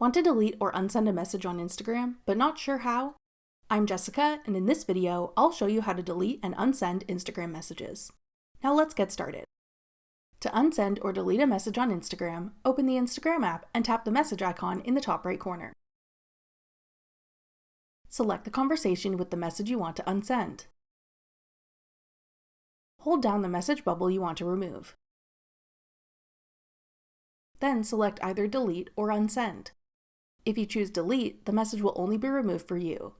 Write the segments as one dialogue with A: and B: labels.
A: Want to delete or unsend a message on Instagram, but not sure how? I'm Jessica, and in this video, I'll show you how to delete and unsend Instagram messages. Now let's get started. To unsend or delete a message on Instagram, open the Instagram app and tap the message icon in the top right corner. Select the conversation with the message you want to unsend. Hold down the message bubble you want to remove. Then select either delete or unsend. If you choose delete, the message will only be removed for you.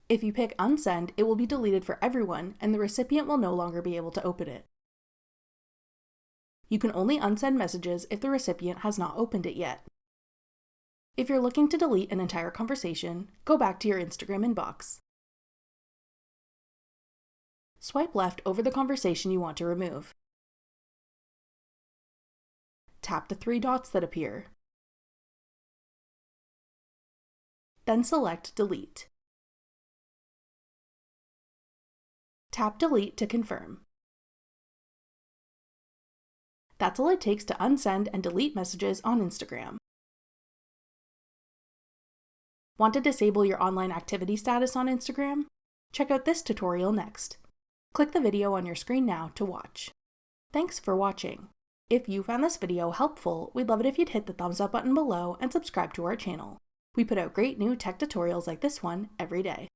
A: If you pick unsend, it will be deleted for everyone and the recipient will no longer be able to open it. You can only unsend messages if the recipient has not opened it yet. If you're looking to delete an entire conversation, go back to your Instagram inbox. Swipe left over the conversation you want to remove. Tap the three dots that appear. Then select Delete. Tap Delete to confirm. That's all it takes to unsend and delete messages on Instagram. Want to disable your online activity status on Instagram? Check out this tutorial next. Click the video on your screen now to watch. Thanks for watching. If you found this video helpful, we'd love it if you'd hit the thumbs up button below and subscribe to our channel. We put out great new tech tutorials like this one every day.